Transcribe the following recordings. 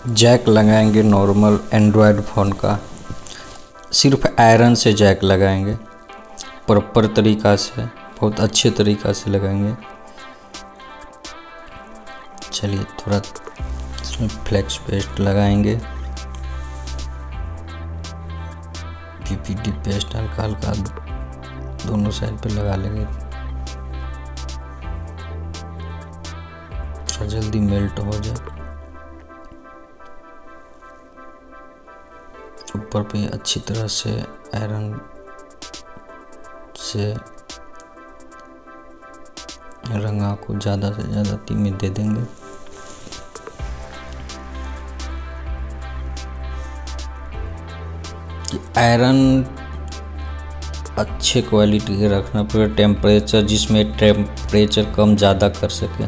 Jack लगाएंगे normal Android phone का, सिर्फ आयरन से जैक लगाएंगे प्रॉपर तरीक़ा से, बहुत अच्छे तरीक़ा से लगाएंगे। चलिए थोड़ा इसमें फ्लेक्स पेस्ट लगाएंगे, पीपीटी पेस्ट हल्का हल्का दोनों साइड पे लगा लेंगे, थोड़ा जल्दी मेल्ट हो जाए। ऊपर पे अच्छी तरह से आयरन से रंगा को ज़्यादा से ज़्यादा धीमे दे देंगे। आयरन अच्छे क्वालिटी के रखना पड़ेगा, टेम्परेचर जिसमें टेम्परेचर कम ज़्यादा कर सके।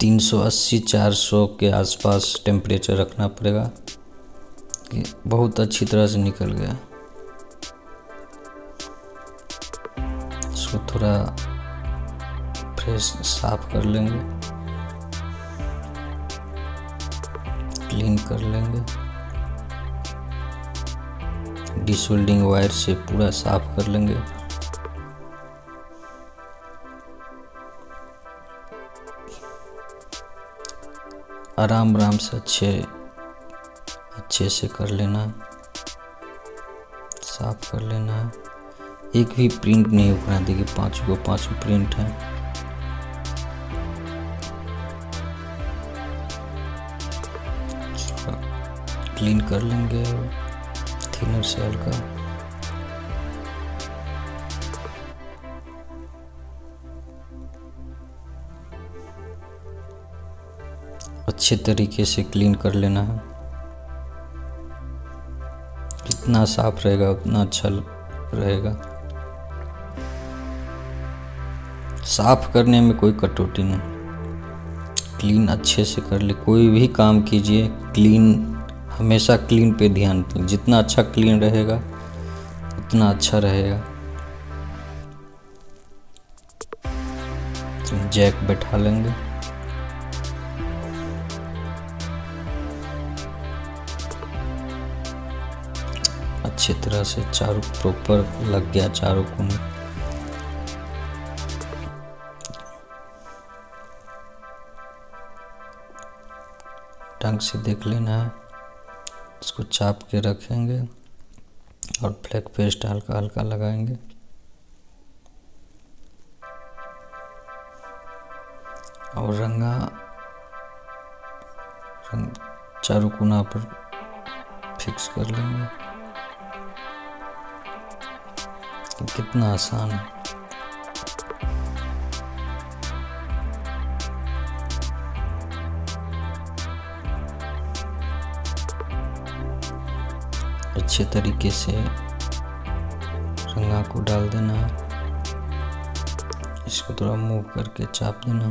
380-400 के आसपास टेम्परेचर रखना पड़ेगा। कि बहुत अच्छी तरह से निकल गया। इसको थोड़ा फ्रेश साफ कर लेंगे, क्लीन कर लेंगे, डिसोल्डिंग वायर से पूरा साफ कर लेंगे। आराम आराम से अच्छे से कर लेना है, साफ कर लेना है। एक भी प्रिंट नहीं उखड़ा, देखिए पांचों प्रिंट है। क्लीन कर लेंगे थिनर से हल्का। अच्छे तरीके से क्लीन कर लेना है, जितना साफ रहेगा उतना अच्छा रहेगा। साफ करने में कोई कटौती नहीं, क्लीन अच्छे से कर ले। कोई भी काम कीजिए क्लीन, हमेशा क्लीन पे ध्यान दें। जितना अच्छा क्लीन रहेगा उतना अच्छा रहेगा। तो जैक बैठा लेंगे, अच्छी तरह से चारों प्रॉपर लग गया, चारों कोने। ढंग से देख लेना है। इसको चाप के रखेंगे और फ्लैक पेस्ट हल्का हल्का लगाएंगे। और रंग चारों कोना पर फिक्स कर लेंगे। कितना आसान है। अच्छे तरीके से रंगा को डाल देना है। इसको थोड़ा मूव करके चाप देना।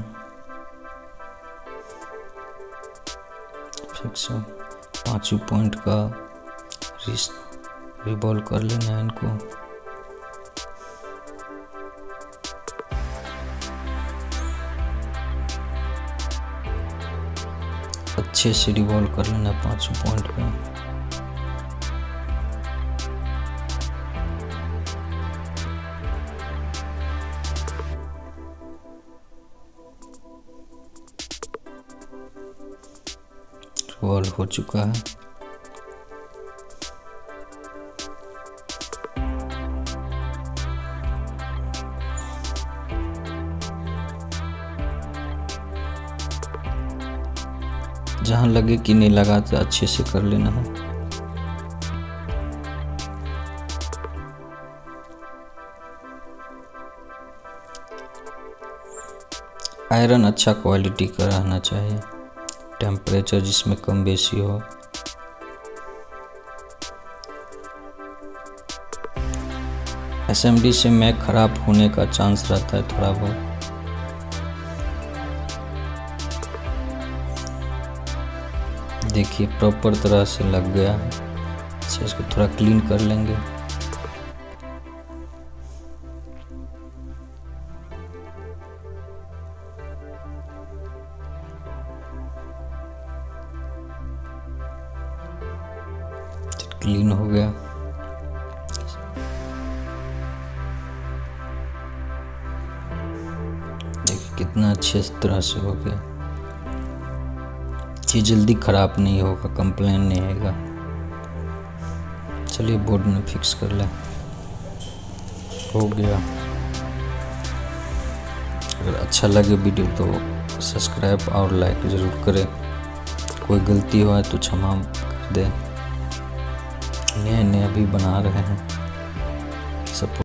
फिक्स 5 पॉइंट का रिवॉल्व कर लेना है इनको। अच्छे से रिवॉल्व कर लेना 5 पॉइंट पे। रिवॉल्व हो चुका है। जहाँ लगे कि नहीं लगा तो अच्छे से कर लेना है। आयरन अच्छा क्वालिटी का रहना चाहिए, टेम्परेचर जिसमें कम बेसी हो। एसएमडी से मैक खराब होने का चांस रहता है थोड़ा बहुत। देखिए प्रॉपर तरह से लग गया है। अच्छा, इसको थोड़ा क्लीन कर लेंगे। क्लीन हो गया। देखिए कितना अच्छे तरह से हो गया। ये जल्दी ख़राब नहीं होगा, कंप्लेन नहीं आएगा। चलिए बोर्ड में फिक्स कर लें। हो गया। अगर अच्छा लगे वीडियो तो सब्सक्राइब और लाइक ज़रूर करें। कोई गलती हो तो क्षमा कर दें। नया नया भी बना रहे हैं सब।